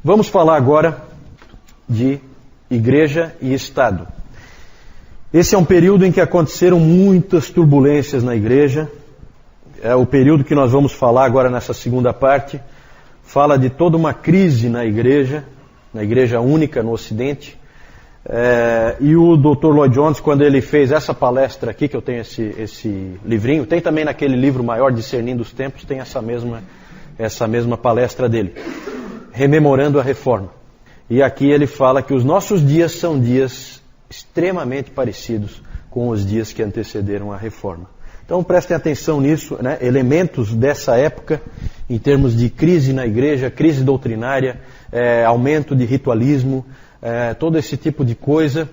Vamos falar agora de Igreja e Estado. Esse é um período em que aconteceram muitas turbulências na Igreja. É o período que nós vamos falar agora nessa segunda parte. Fala de toda uma crise na Igreja única no Ocidente. E o Dr. Lloyd Jones, quando ele fez essa palestra aqui, que eu tenho esse livrinho, tem também naquele livro maior, Discernindo os Tempos, tem essa mesma palestra dele, rememorando a Reforma. E aqui ele fala que os nossos dias são dias extremamente parecidos com os dias que antecederam a Reforma. Então prestem atenção nisso, né? Elementos dessa época, em termos de crise na Igreja, crise doutrinária, aumento de ritualismo, todo esse tipo de coisa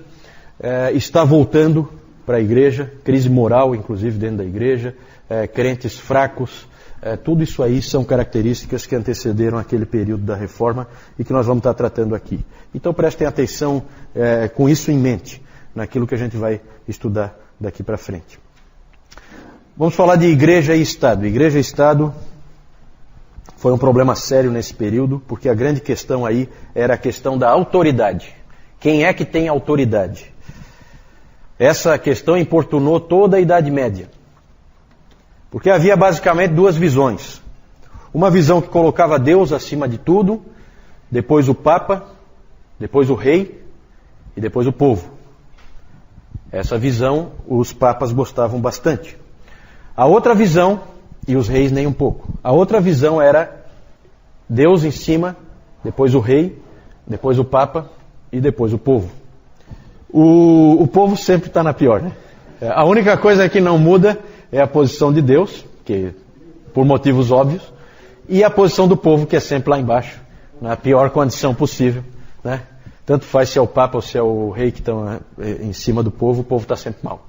está voltando para a Igreja, crise moral, inclusive, dentro da Igreja, crentes fracos, tudo isso aí são características que antecederam aquele período da Reforma e que nós vamos estar tratando aqui. Então prestem atenção com isso em mente, naquilo que a gente vai estudar daqui para frente. Vamos falar de Igreja e Estado. Igreja e Estado foi um problema sério nesse período, porque a grande questão aí era a questão da autoridade. Quem é que tem autoridade? Essa questão importunou toda a Idade Média. Porque havia basicamente duas visões. Uma visão que colocava Deus acima de tudo, depois o Papa, depois o Rei e depois o povo. Essa visão os papas gostavam bastante. A outra visão, e os reis nem um pouco, a outra visão era Deus em cima, depois o Rei, depois o Papa e depois o povo. O povo sempre está na pior, né? A única coisa que não muda é a posição de Deus, que por motivos óbvios, e a posição do povo, que é sempre lá embaixo, na pior condição possível, né? Tanto faz se é o Papa ou se é o Rei que estão em cima do povo, o povo está sempre mal.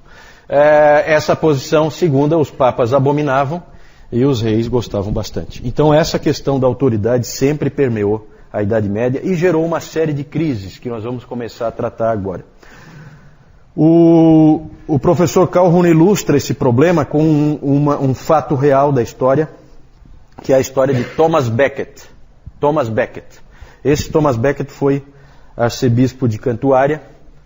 Essa posição segunda, os papas abominavam e os reis gostavam bastante. Então essa questão da autoridade sempre permeou a Idade Média e gerou uma série de crises que nós vamos começar a tratar agora. O professor Calhoun ilustra esse problema com um fato real da história, que é a história de Thomas Becket. Thomas Becket. Esse Thomas Becket foi arcebispo de Cantuária.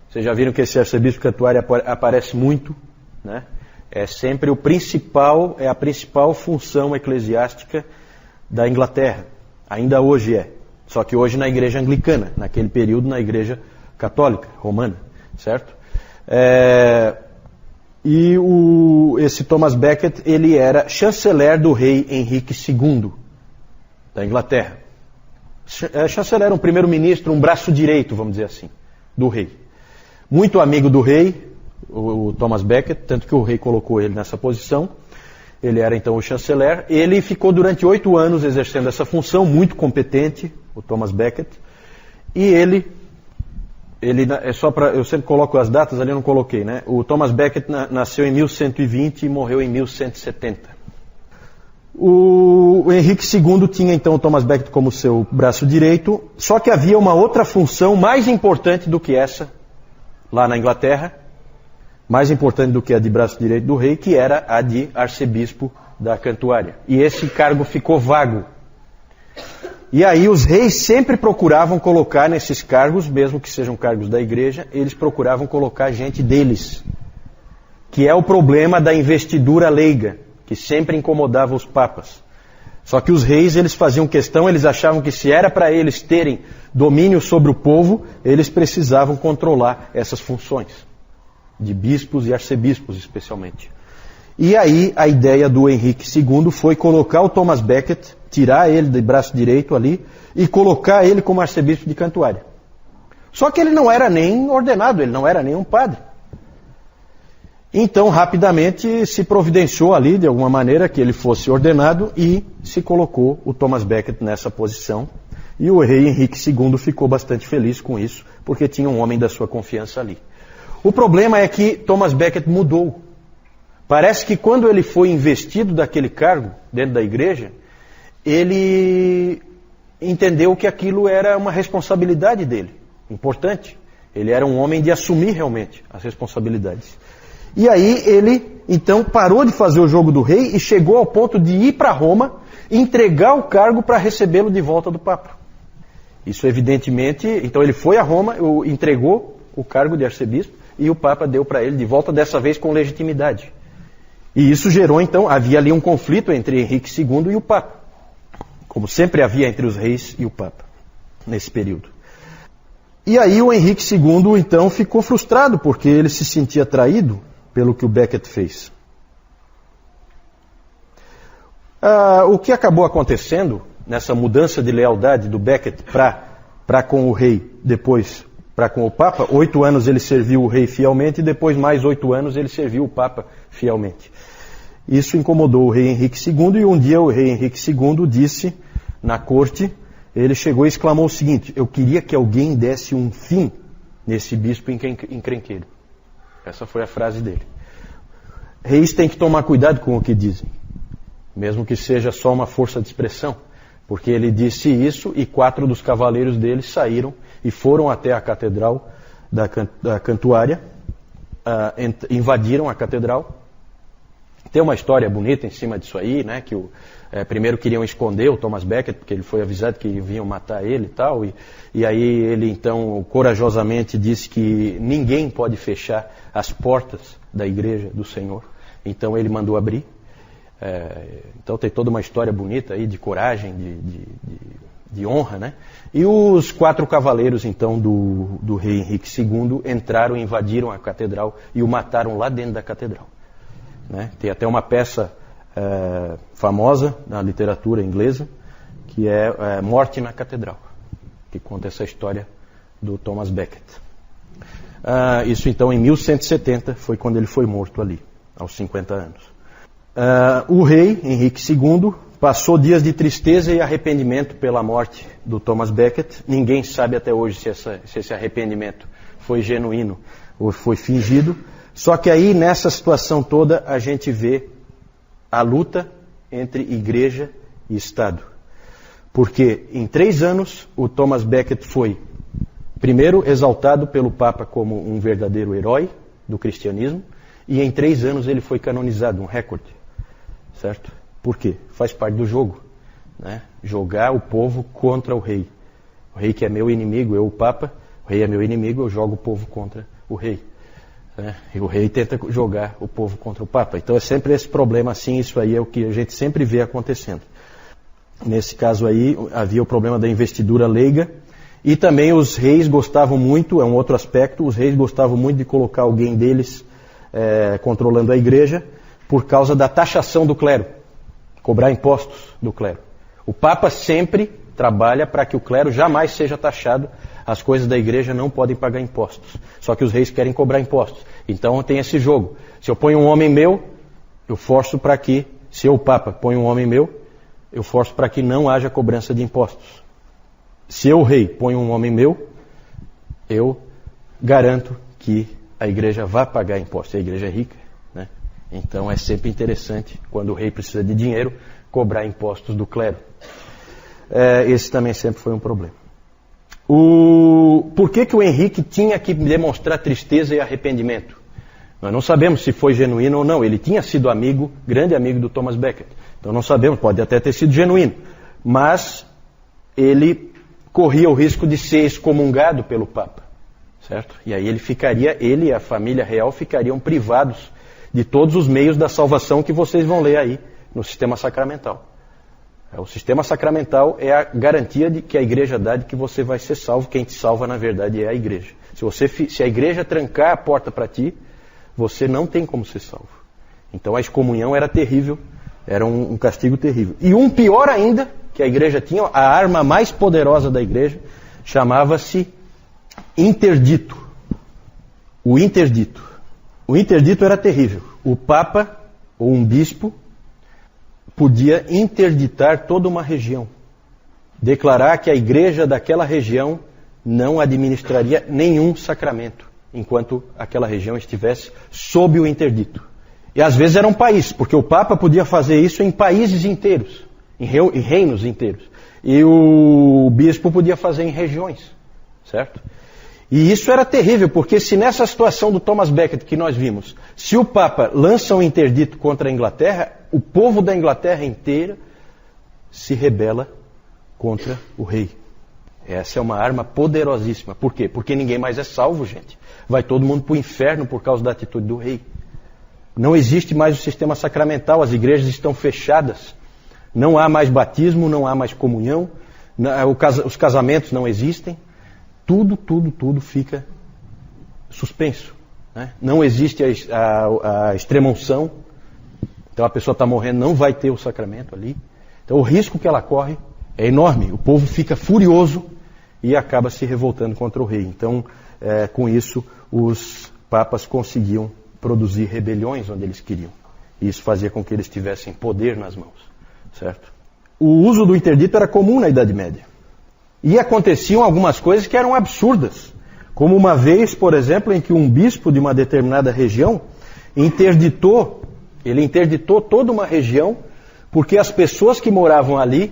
Vocês já viram que esse arcebispo de Cantuária aparece muito, né? É sempre a principal função eclesiástica da Inglaterra. Ainda hoje é. Só que hoje na igreja anglicana, naquele período na igreja católica, romana, certo? Esse Thomas Becket, ele era chanceler do rei Henrique II da Inglaterra. Chanceler, um primeiro-ministro, um braço direito, vamos dizer assim, do rei. Muito amigo do rei, o Thomas Becket, tanto que o rei colocou ele nessa posição. Ele era então o chanceler. Ele ficou durante 8 anos exercendo essa função, muito competente, o Thomas Becket. E ele eu sempre coloco as datas, ali eu não coloquei, né? O Thomas Becket nasceu em 1120 e morreu em 1170. O Henrique II tinha então o Thomas Becket como seu braço direito, só que havia uma outra função mais importante do que essa, lá na Inglaterra, mais importante do que a de braço direito do rei, que era a de arcebispo da Cantuária. E esse cargo ficou vago. E aí os reis sempre procuravam colocar nesses cargos, mesmo que sejam cargos da igreja, eles procuravam colocar gente deles, que é o problema da investidura leiga, que sempre incomodava os papas. Só que os reis, eles faziam questão, eles achavam que se era para eles terem domínio sobre o povo, eles precisavam controlar essas funções, de bispos e arcebispos especialmente. E aí a ideia do Henrique II foi colocar o Thomas Becket, tirar ele de braço direito ali, e colocar ele como arcebispo de Cantuária. Só que ele não era nem ordenado, ele não era nem um padre. Então, rapidamente, se providenciou ali, de alguma maneira, que ele fosse ordenado e se colocou o Thomas Becket nessa posição. E o rei Henrique II ficou bastante feliz com isso, porque tinha um homem da sua confiança ali. O problema é que Thomas Becket mudou. Parece que quando ele foi investido daquele cargo, dentro da igreja, ele entendeu que aquilo era uma responsabilidade dele, importante. Ele era um homem de assumir realmente as responsabilidades. E aí ele, então, parou de fazer o jogo do rei e chegou ao ponto de ir para Roma, entregar o cargo para recebê-lo de volta do Papa. Isso evidentemente, então ele foi a Roma, entregou o cargo de arcebispo e o Papa deu para ele de volta, dessa vez com legitimidade. E isso gerou então, havia ali um conflito entre Henrique II e o Papa, como sempre havia entre os reis e o Papa, nesse período. E aí o Henrique II então ficou frustrado, porque ele se sentia traído pelo que o Becket fez. O que acabou acontecendo nessa mudança de lealdade do Becket para com o rei, depois para com o Papa, 8 anos ele serviu o rei fielmente e depois mais 8 anos ele serviu o Papa fielmente. Isso incomodou o rei Henrique II e um dia o rei Henrique II disse na corte, ele chegou e exclamou o seguinte: eu queria que alguém desse um fim nesse bispo encrenqueiro. Essa foi a frase dele. Reis têm que tomar cuidado com o que dizem, mesmo que seja só uma força de expressão, porque ele disse isso e 4 dos cavaleiros dele saíram e foram até a catedral da Cantuária, invadiram a catedral. Tem uma história bonita em cima disso aí, né, que primeiro queriam esconder o Thomas Becket, porque ele foi avisado que vinham matar ele e tal, e aí ele então corajosamente disse que ninguém pode fechar as portas da igreja do Senhor, então ele mandou abrir. Então tem toda uma história bonita aí de coragem, de honra, né? E os 4 cavaleiros então do rei Henrique II entraram e invadiram a catedral e o mataram lá dentro da catedral, né? Tem até uma peça famosa na literatura inglesa que é Morte na Catedral, que conta essa história do Thomas Becket. Isso então em 1170 foi quando ele foi morto ali, aos 50 anos. O rei Henrique II passou dias de tristeza e arrependimento pela morte do Thomas Becket. Ninguém sabe até hoje se esse arrependimento foi genuíno ou foi fingido. Só que aí, nessa situação toda, a gente vê a luta entre igreja e Estado. Porque em 3 anos o Thomas Becket foi, primeiro, exaltado pelo Papa como um verdadeiro herói do cristianismo, e em 3 anos ele foi canonizado, um recorde. Certo? Por quê? Faz parte do jogo, né? Jogar o povo contra o rei. O rei que é meu inimigo, eu o Papa, o rei é meu inimigo, eu jogo o povo contra o rei. Né? E o rei tenta jogar o povo contra o Papa. Então é sempre esse problema assim, isso aí é o que a gente sempre vê acontecendo. Nesse caso aí havia o problema da investidura leiga, e também os reis gostavam muito, é um outro aspecto, os reis gostavam muito de colocar alguém deles controlando a igreja, por causa da taxação do clero, cobrar impostos do clero. O Papa sempre trabalha para que o clero jamais seja taxado, as coisas da igreja não podem pagar impostos, só que os reis querem cobrar impostos. Então tem esse jogo, se eu ponho um homem meu, eu forço para que, se eu, o Papa, ponho um homem meu, eu forço para que não haja cobrança de impostos. Se eu, rei, ponho um homem meu, eu garanto que a igreja vai pagar impostos, a igreja é rica. Então é sempre interessante, quando o rei precisa de dinheiro, cobrar impostos do clero. Esse também sempre foi um problema. Por que o Henrique tinha que demonstrar tristeza e arrependimento? Nós não sabemos se foi genuíno ou não. Ele tinha sido amigo, grande amigo do Thomas Becket. Então não sabemos, pode até ter sido genuíno. Mas ele corria o risco de ser excomungado pelo Papa. Certo? E aí ele e a família real ficariam privados de todos os meios da salvação que vocês vão ler aí no sistema sacramental. O sistema sacramental é a garantia de que a igreja dá de que você vai ser salvo. Quem te salva, na verdade, é a igreja. Se a igreja trancar a porta para ti, você não tem como ser salvo. Então a excomunhão era terrível, era um castigo terrível. E um pior ainda, que a igreja tinha, a arma mais poderosa da igreja, chamava-se interdito. O interdito. O interdito era terrível. O Papa, ou um bispo, podia interditar toda uma região. Declarar que a igreja daquela região não administraria nenhum sacramento, enquanto aquela região estivesse sob o interdito. E às vezes era um país, porque o Papa podia fazer isso em países inteiros, em reinos inteiros. E o bispo podia fazer em regiões, certo? E isso era terrível, porque se nessa situação do Thomas Becket que nós vimos, se o Papa lança um interdito contra a Inglaterra, o povo da Inglaterra inteira se rebela contra o rei. Essa é uma arma poderosíssima. Por quê? Porque ninguém mais é salvo, gente. Vai todo mundo para o inferno por causa da atitude do rei. Não existe mais o sistema sacramental, as igrejas estão fechadas. Não há mais batismo, não há mais comunhão, os casamentos não existem. Tudo fica suspenso. Né? Não existe a extrema-unção. Então a pessoa está morrendo, não vai ter o sacramento ali. Então o risco que ela corre é enorme. O povo fica furioso e acaba se revoltando contra o rei. Então, com isso, os papas conseguiam produzir rebeliões onde eles queriam. E isso fazia com que eles tivessem poder nas mãos. Certo? O uso do interdito era comum na Idade Média. E aconteciam algumas coisas que eram absurdas. Como uma vez, por exemplo, em que um bispo de uma determinada região interditou toda uma região porque as pessoas que moravam ali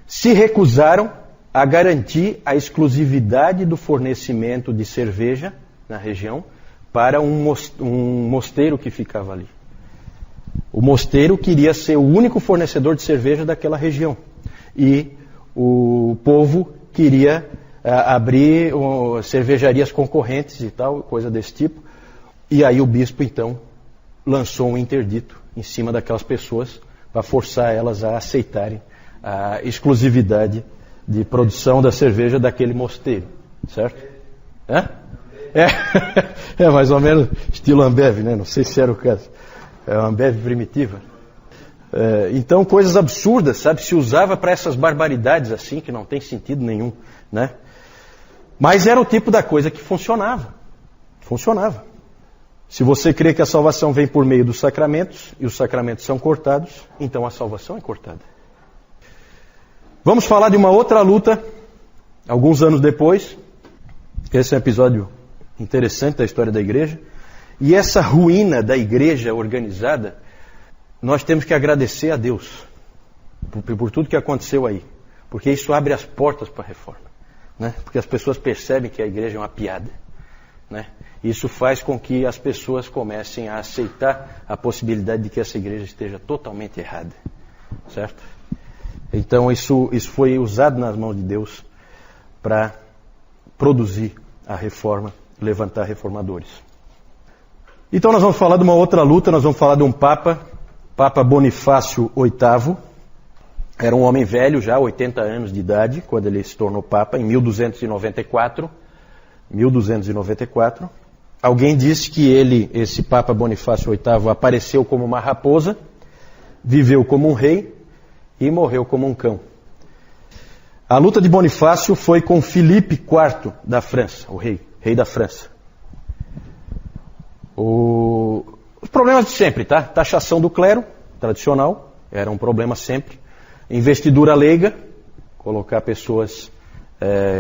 se recusaram a garantir a exclusividade do fornecimento de cerveja na região para um mosteiro que ficava ali. O mosteiro queria ser o único fornecedor de cerveja daquela região. E o povo queria abrir cervejarias concorrentes e tal, coisa desse tipo. E aí o bispo, então, lançou um interdito em cima daquelas pessoas para forçar elas a aceitarem a exclusividade de produção da cerveja daquele mosteiro. Certo? É mais ou menos estilo Ambev, né? Não sei se era o caso. É uma Ambev primitiva. Então, coisas absurdas, sabe? Se usava para essas barbaridades assim, que não tem sentido nenhum, né? Mas era o tipo da coisa que funcionava. Funcionava. Se você crê que a salvação vem por meio dos sacramentos, e os sacramentos são cortados, então a salvação é cortada. Vamos falar de uma outra luta, alguns anos depois. Esse é um episódio interessante da história da igreja. E essa ruína da igreja organizada, nós temos que agradecer a Deus por tudo que aconteceu aí. Porque isso abre as portas para a reforma. Né? Porque as pessoas percebem que a igreja é uma piada. Né? Isso faz com que as pessoas comecem a aceitar a possibilidade de que essa igreja esteja totalmente errada. Certo? Então isso foi usado nas mãos de Deus para produzir a reforma, levantar reformadores. Então nós vamos falar de uma outra luta, nós vamos falar de um Papa Bonifácio VIII. Era um homem velho já, 80 anos de idade, quando ele se tornou Papa, em 1294. Alguém disse que esse Papa Bonifácio VIII, apareceu como uma raposa, viveu como um rei e morreu como um cão. A luta de Bonifácio foi com Filipe IV da França, o rei da França. Os problemas de sempre, tá? Taxação do clero, tradicional, era um problema sempre. Investidura leiga, colocar pessoas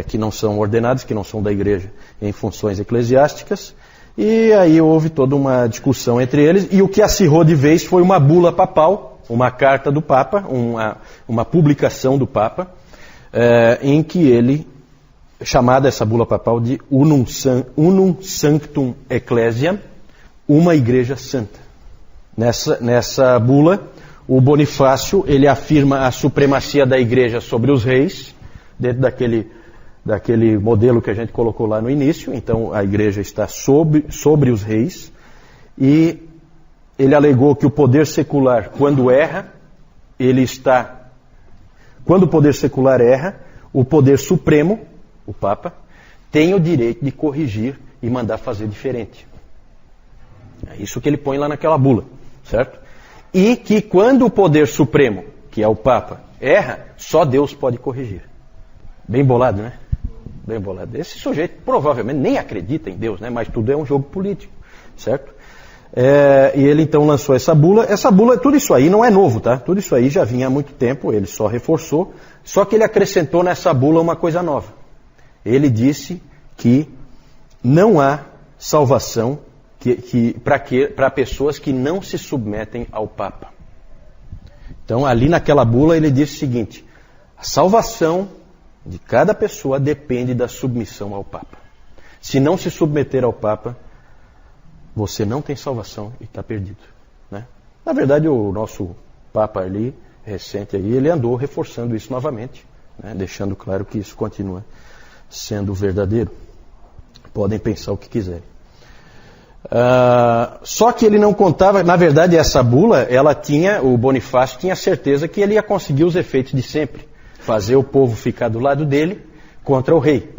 que não são ordenadas, que não são da igreja, em funções eclesiásticas. E aí houve toda uma discussão entre eles. E o que acirrou de vez foi uma bula papal, uma carta do Papa, uma publicação do Papa, em que ele, chamada essa bula papal de Unum Sanctum Ecclesiam, uma igreja santa. Nessa bula, o Bonifácio, ele afirma a supremacia da igreja sobre os reis, dentro daquele modelo que a gente colocou lá no início. Então a igreja está sobre os reis, e ele alegou que o poder secular, quando o poder secular erra, o poder supremo, o Papa, tem o direito de corrigir e mandar fazer diferente. É isso que ele põe lá naquela bula, certo? E que quando o poder supremo, que é o Papa, erra, só Deus pode corrigir. Bem bolado, né? Bem bolado. Esse sujeito provavelmente nem acredita em Deus, né? Mas tudo é um jogo político, certo? E ele então lançou essa bula. Essa bula, tudo isso aí não é novo, tá? Tudo isso aí já vinha há muito tempo, ele só reforçou. Só que ele acrescentou nessa bula uma coisa nova. Ele disse que não há salvação para pessoas que não se submetem ao Papa. Então, ali naquela bula, ele disse o seguinte: a salvação de cada pessoa depende da submissão ao Papa. Se não se submeter ao Papa, você não tem salvação e está perdido. Né? Na verdade, o nosso Papa ali, recente aí, ele andou reforçando isso novamente, né? Deixando claro que isso continua sendo verdadeiro. Podem pensar o que quiserem. Só que ele não contava, na verdade essa bula, o Bonifácio tinha certeza que ele ia conseguir os efeitos de sempre, fazer o povo ficar do lado dele contra o rei.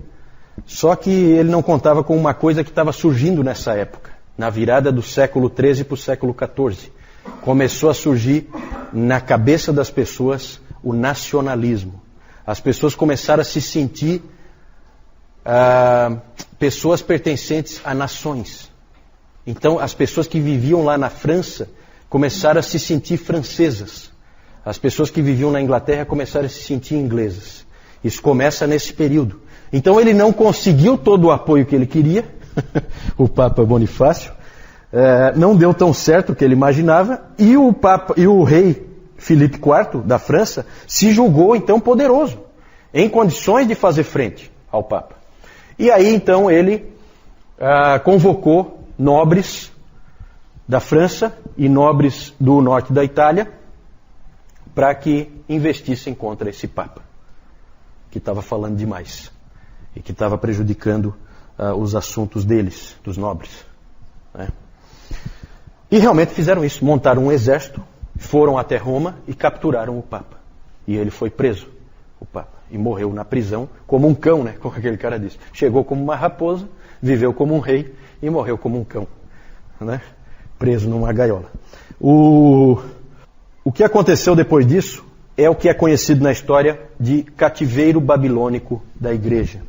Só que ele não contava com uma coisa que estava surgindo nessa época, na virada do século XIII para o século XIV. Começou a surgir na cabeça das pessoas o nacionalismo. As pessoas começaram a se sentir pessoas pertencentes a nações. Então, as pessoas que viviam lá na França começaram a se sentir francesas. As pessoas que viviam na Inglaterra começaram a se sentir inglesas. Isso começa nesse período. Então, ele não conseguiu todo o apoio que ele queria, o Papa Bonifácio. Não deu tão certo o que ele imaginava. E o rei Filipe IV, da França, se julgou, então, poderoso, em condições de fazer frente ao Papa. E aí, então, ele convocou nobres da França e nobres do norte da Itália para que investissem contra esse Papa, que estava falando demais e que estava prejudicando os assuntos deles, dos nobres, né? E realmente fizeram isso, montaram um exército, foram até Roma e capturaram o Papa. E ele foi preso, o Papa, e morreu na prisão como um cão, né? Como aquele cara disse. Chegou como uma raposa, viveu como um rei e morreu como um cão, né? Preso numa gaiola. O que aconteceu depois disso é o que é conhecido na história de cativeiro babilônico da igreja.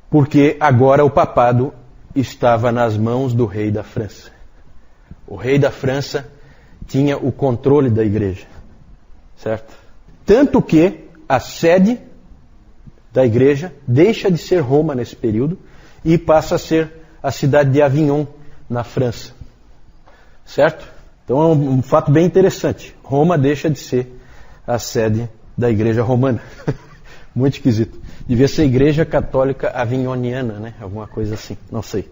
Porque agora o papado estava nas mãos do rei da França. O rei da França tinha o controle da igreja, certo? Tanto que a sede da igreja deixa de ser Roma nesse período e passa a ser a cidade de Avignon, na França. Certo? Então é um fato bem interessante. Roma deixa de ser a sede da igreja romana. Muito esquisito. Devia ser Igreja Católica Avignoniana, né? Alguma coisa assim, não sei.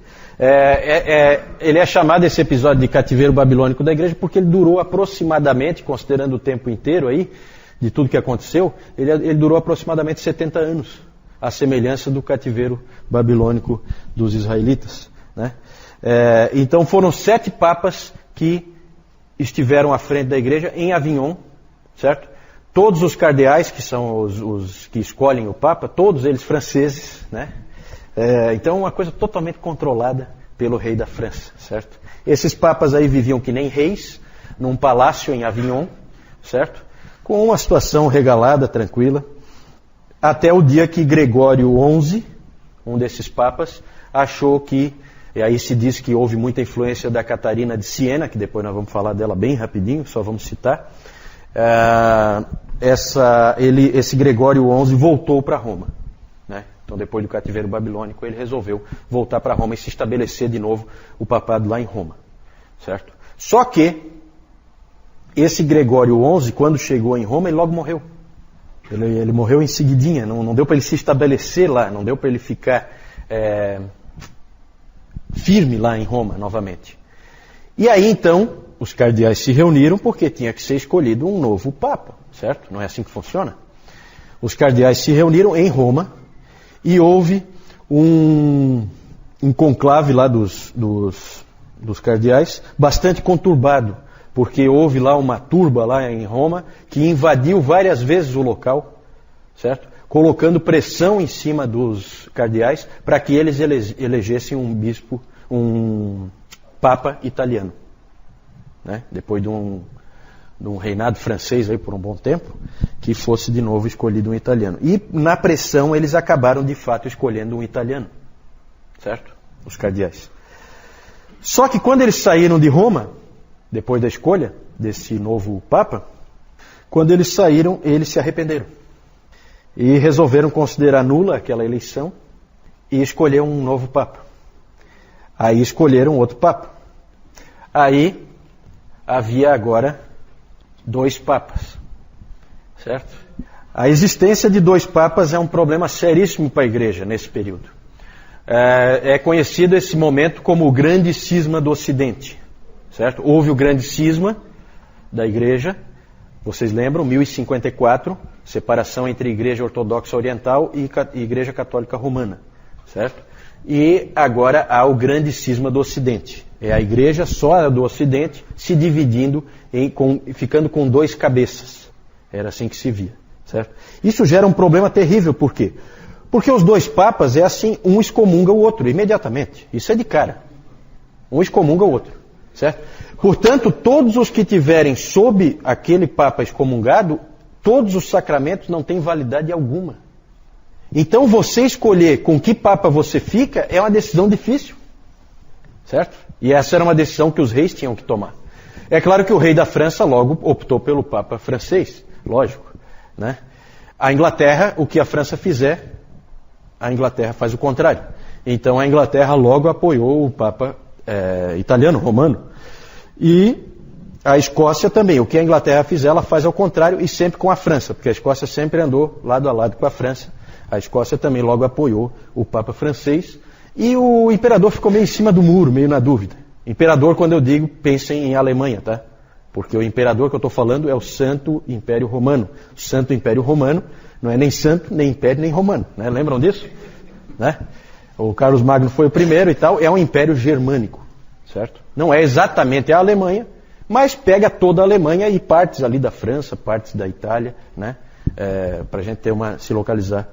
Ele é chamado, esse episódio de cativeiro babilônico da igreja, porque ele durou aproximadamente, considerando o tempo inteiro aí, de tudo que aconteceu, ele durou aproximadamente 70 anos. A semelhança do cativeiro babilônico dos israelitas, né? Então foram 7 papas que estiveram à frente da igreja em Avignon, certo? Todos os cardeais, que são os que escolhem o papa, todos eles franceses, né? Então uma coisa totalmente controlada pelo rei da França, certo? Esses papas aí viviam que nem reis, num palácio em Avignon, certo? Com uma situação regalada, tranquila. Até o dia que Gregório XI, um desses papas, achou que, e aí se diz que houve muita influência da Catarina de Siena, que depois nós vamos falar dela bem rapidinho, só vamos citar. Esse Gregório XI voltou para Roma, né? Então depois do cativeiro babilônico ele resolveu voltar para Roma e se estabelecer de novo o papado lá em Roma, certo? Só que esse Gregório XI, quando chegou em Roma, ele logo morreu. Ele morreu em seguidinha, não deu para ele se estabelecer lá, não deu para ele ficar firme lá em Roma novamente. E aí então, os cardeais se reuniram porque tinha que ser escolhido um novo papa, certo? Não é assim que funciona? Os cardeais se reuniram em Roma e houve um conclave lá dos cardeais bastante conturbado, porque houve lá uma turba lá em Roma que invadiu várias vezes o local, certo? Colocando pressão em cima dos cardeais para que eles elegessem um papa italiano, né? Depois de um reinado francês aí por um bom tempo, que fosse de novo escolhido um italiano. E na pressão eles acabaram de fato escolhendo um italiano, certo? Os cardeais. Só que quando eles saíram de Roma, depois da escolha desse novo papa, quando eles saíram, eles se arrependeram. E resolveram considerar nula aquela eleição e escolher um novo papa. Aí escolheram outro papa. Aí havia agora 2 papas, certo? A existência de 2 papas é um problema seríssimo para a igreja nesse período. É conhecido esse momento como o grande cisma do Ocidente, certo? Houve o grande cisma da igreja, Vocês lembram, 1054, separação entre Igreja Ortodoxa Oriental e Igreja Católica Romana, certo? E agora há o grande cisma do Ocidente. É a Igreja só do Ocidente se dividindo, ficando com 2 cabeças. Era assim que se via, certo? Isso gera um problema terrível, por quê? Porque os 2 papas é assim, um excomunga o outro, imediatamente. Isso é de cara. Um excomunga o outro, certo? Portanto, todos os que tiverem sob aquele papa excomungado, todos os sacramentos não têm validade alguma. Então, você escolher com que papa você fica é uma decisão difícil, certo? E essa era uma decisão que os reis tinham que tomar. É claro que o rei da França logo optou pelo papa francês, lógico, né? A Inglaterra, o que a França fizer, a Inglaterra faz o contrário. Então, a Inglaterra logo apoiou o papa italiano, romano. E a Escócia também. O que a Inglaterra fizer, ela faz ao contrário e sempre com a França, porque a Escócia sempre andou lado a lado com a França. A Escócia também logo apoiou o Papa francês. E o imperador ficou meio em cima do muro, meio na dúvida. Imperador, quando eu digo, pensem em Alemanha, tá? Porque o imperador que eu estou falando é o Santo Império Romano. O Santo Império Romano não é nem santo, nem império, nem romano. Né? Lembram disso? Né? O Carlos Magno foi o primeiro e tal. É um império germânico, certo? Não é exatamente a Alemanha, mas pega toda a Alemanha e partes ali da França, partes da Itália, né? Para a gente ter se localizar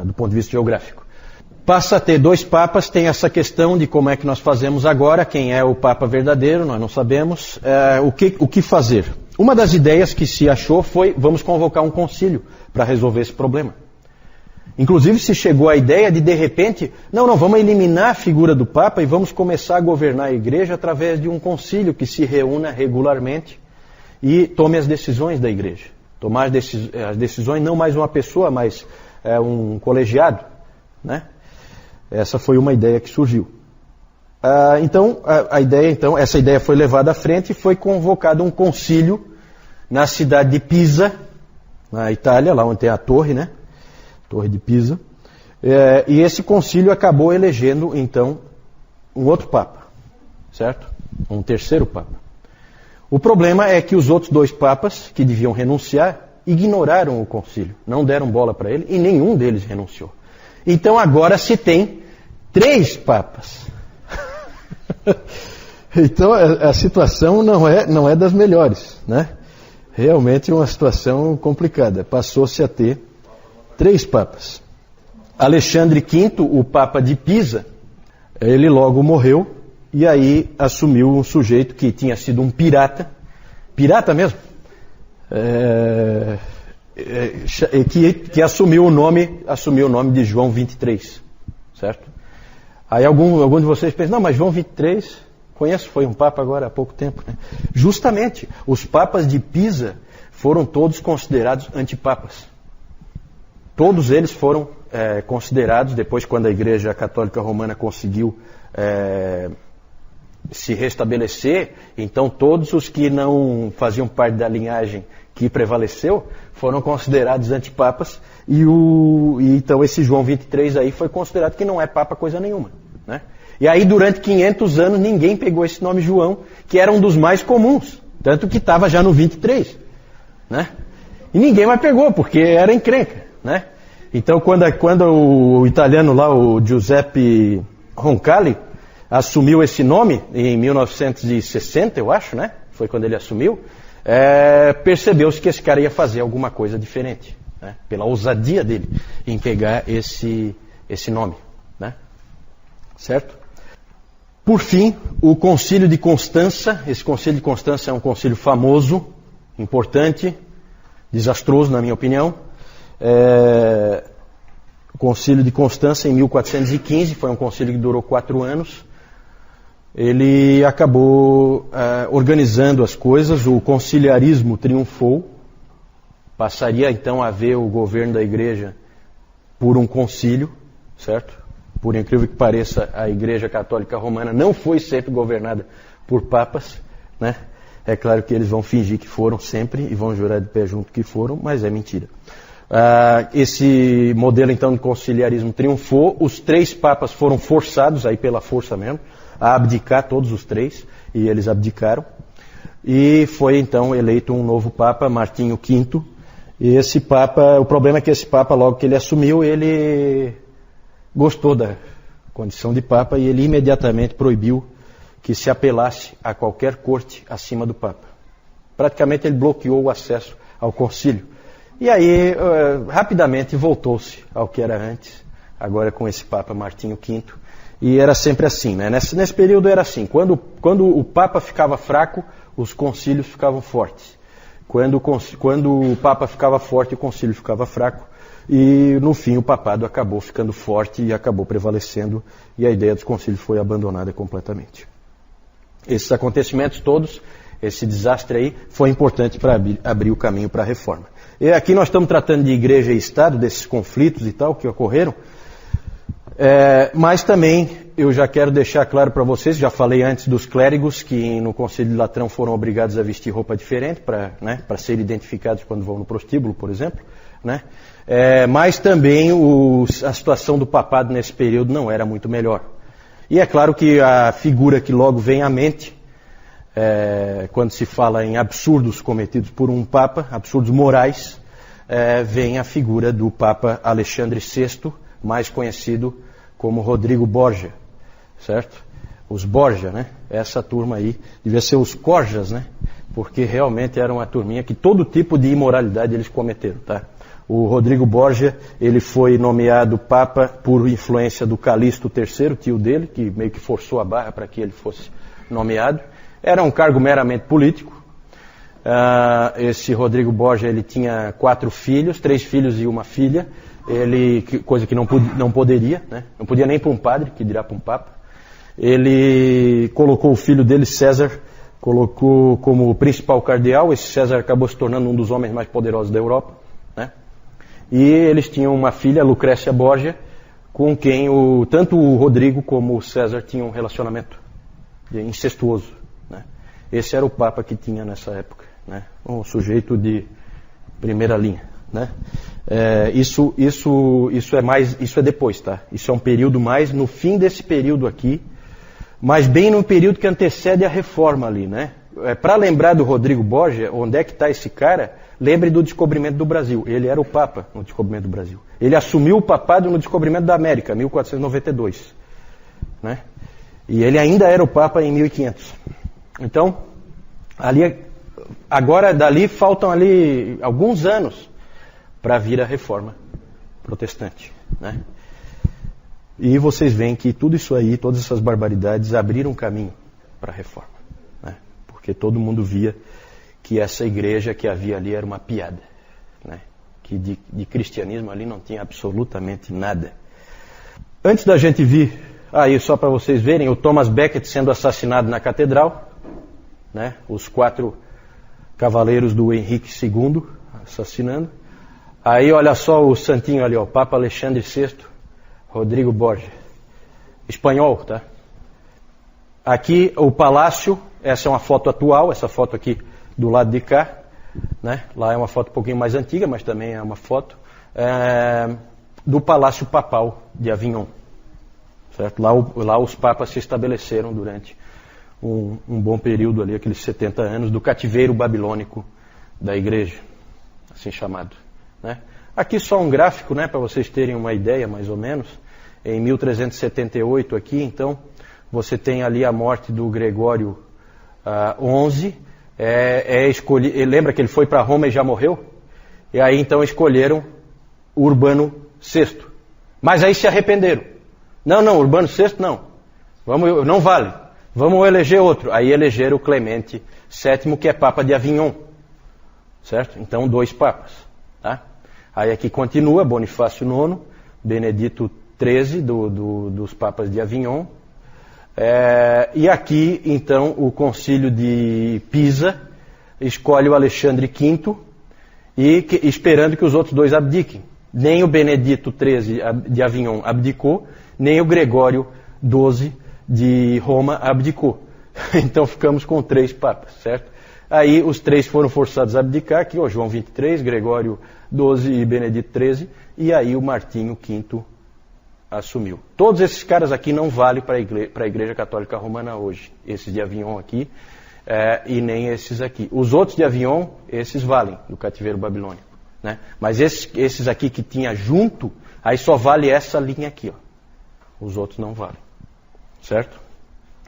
do ponto de vista geográfico. Passa a ter 2 papas, tem essa questão de como é que nós fazemos agora, quem é o papa verdadeiro, nós não sabemos, o que fazer. Uma das ideias que se achou foi, vamos convocar um concílio para resolver esse problema. Inclusive se chegou à ideia de repente, não, vamos eliminar a figura do Papa e vamos começar a governar a Igreja através de um concílio que se reúna regularmente e tome as decisões da Igreja. Tomar as decisões não mais uma pessoa, mas um colegiado, né? Essa foi uma ideia que surgiu. Essa ideia foi levada à frente e foi convocado um concílio na cidade de Pisa, na Itália, lá onde tem a torre, né? Torre de Pisa, e esse concílio acabou elegendo, então, um outro papa, certo? Um terceiro papa. O problema é que os outros 2 papas, que deviam renunciar, ignoraram o concílio, não deram bola para ele, e nenhum deles renunciou. Então agora se tem 3 papas. Então a situação não é das melhores, né? Realmente é uma situação complicada. Passou-se a ter 3 papas. Alexandre V, o Papa de Pisa, ele logo morreu e aí assumiu um sujeito que tinha sido um pirata mesmo, que assumiu o nome de João 23, certo? Aí algum de vocês pensa, não, mas João 23, conheço, foi um papa agora há pouco tempo, né? Justamente, os papas de Pisa foram todos considerados antipapas. Todos eles foram considerados, depois quando a Igreja Católica Romana conseguiu se restabelecer, então todos os que não faziam parte da linhagem que prevaleceu foram considerados antipapas, e então esse João 23 aí foi considerado que não é papa coisa nenhuma, né? E aí durante 500 anos ninguém pegou esse nome João, que era um dos mais comuns, tanto que estava já no 23, né? E ninguém mais pegou, porque era encrenca, né? Então quando o italiano lá, o Giuseppe Roncalli, assumiu esse nome em 1960, eu acho, né? Foi quando ele assumiu. Percebeu-se que esse cara ia fazer alguma coisa diferente, né? Pela ousadia dele em pegar esse nome, né? Certo? Por fim, o Concílio de Constança. Esse Concílio de Constança é um concílio famoso, importante, desastroso na minha opinião. O Concílio de Constança em 1415, foi um concílio que durou 4 anos. Ele acabou organizando as coisas, o conciliarismo triunfou, passaria então a haver o governo da Igreja por um concílio, certo? Por incrível que pareça, a Igreja Católica Romana não foi sempre governada por papas, né? É claro que eles vão fingir que foram sempre e vão jurar de pé junto que foram, mas é mentira. Esse modelo então de conciliarismo triunfou, os 3 papas foram forçados, aí pela força mesmo, a abdicar, todos os 3, e eles abdicaram. e foi então eleito um novo Papa, Martinho V. E esse Papa, o problema é que esse Papa, logo que ele assumiu, ele gostou da condição de Papa e ele imediatamente proibiu que se apelasse a qualquer corte acima do Papa. Praticamente ele bloqueou o acesso ao concílio. E aí, rapidamente, voltou-se ao que era antes, agora com esse Papa Martinho V. E era sempre assim, né? Nesse período era assim, quando o Papa ficava fraco, os concílios ficavam fortes. Quando o Papa ficava forte, o concílio ficava fraco. E, no fim, o papado acabou ficando forte e acabou prevalecendo, e a ideia dos concílios foi abandonada completamente. Esses acontecimentos todos, esse desastre aí, foi importante para abrir o caminho para a reforma. E aqui nós estamos tratando de igreja e Estado, desses conflitos e tal que ocorreram, mas também eu já quero deixar claro para vocês, já falei antes dos clérigos que no Concílio de Latrão foram obrigados a vestir roupa diferente para serem identificados quando vão no prostíbulo, por exemplo, né? Mas também a situação do papado nesse período não era muito melhor. E é claro que a figura que logo vem à mente, quando se fala em absurdos cometidos por um Papa, absurdos morais, vem a figura do Papa Alexandre VI, mais conhecido como Rodrigo Borgia, certo? Os Borgia, né? Essa turma aí, devia ser os Corjas, né? Porque realmente era uma turminha que todo tipo de imoralidade eles cometeram, tá? O Rodrigo Borgia, ele foi nomeado Papa por influência do Calixto III, tio dele, que meio que forçou a barra para que ele fosse nomeado. Era um cargo meramente político. Esse Rodrigo Borgia, ele tinha 4 filhos, 3 filhos e uma filha, coisa que não poderia, né? Não podia nem para um padre, que dirá para um Papa. Ele colocou o filho dele, César, colocou como principal cardeal. Esse César acabou se tornando um dos homens mais poderosos da Europa, né? E eles tinham uma filha, Lucrécia Borgia, com quem tanto o Rodrigo como o César tinham um relacionamento incestuoso, né? Esse era o Papa que tinha nessa época, né? Um sujeito de primeira linha, né? Isso é depois, tá? Isso é um período mais no fim desse período aqui, mas bem no período que antecede a reforma ali, né? Para lembrar do Rodrigo Borgia, onde é que está esse cara? Lembre do descobrimento do Brasil. Ele era o Papa no descobrimento do Brasil. Ele assumiu o papado no descobrimento da América, 1492. Né? E ele ainda era o Papa em 1500. Então, dali faltam ali alguns anos para vir a reforma protestante. Né? E vocês veem que tudo isso aí, todas essas barbaridades, abriram caminho para a reforma. Né? Porque todo mundo via que essa igreja que havia ali era uma piada, né? Que de cristianismo ali não tinha absolutamente nada. Antes da gente vir, aí só para vocês verem, o Thomas Becket sendo assassinado na catedral, né? Os 4 cavaleiros do Henrique II assassinando. Aí olha só o santinho ali, ó, Papa Alexandre VI, Rodrigo Borgia, espanhol, tá? Aqui o palácio, essa é uma foto atual, essa foto aqui do lado de cá, né? Lá é uma foto um pouquinho mais antiga, mas também é uma foto do Palácio Papal de Avignon. Certo? Lá os papas se estabeleceram durante um bom período ali, aqueles 70 anos, do cativeiro babilônico da igreja, assim chamado. Né? Aqui só um gráfico, né, para vocês terem uma ideia, mais ou menos. Em 1378 aqui, então, você tem ali a morte do Gregório XI. Lembra que ele foi para Roma e já morreu? E aí então escolheram Urbano VI. Mas aí se arrependeram. Não, Urbano VI não. Não vale. Vamos eleger outro. Aí elegeram o Clemente VII, que é Papa de Avignon. Certo? Então 2 papas. Tá? Aí aqui continua Bonifácio IX, Benedito XIII, dos papas de Avignon. E aqui, então, o concílio de Pisa escolhe o Alexandre V esperando que os outros 2 abdiquem. Nem o Benedito XIII de Avignon abdicou, nem o Gregório XII de Roma abdicou. Então ficamos com 3 papas, certo? Aí os 3 foram forçados a abdicar, aqui o João XXIII, Gregório XII e Benedito XIII, e aí o Martinho V assumiu. Todos esses caras aqui não valem para a Igreja Católica Romana hoje. Esses de Avignon aqui, e nem esses aqui. Os outros de Avion, esses valem, do cativeiro babilônico. Né? Mas esses aqui que tinha junto, aí só vale essa linha aqui. Ó. Os outros não valem. Certo?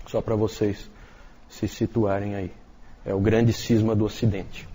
Só para vocês se situarem aí. É o grande cisma do Ocidente.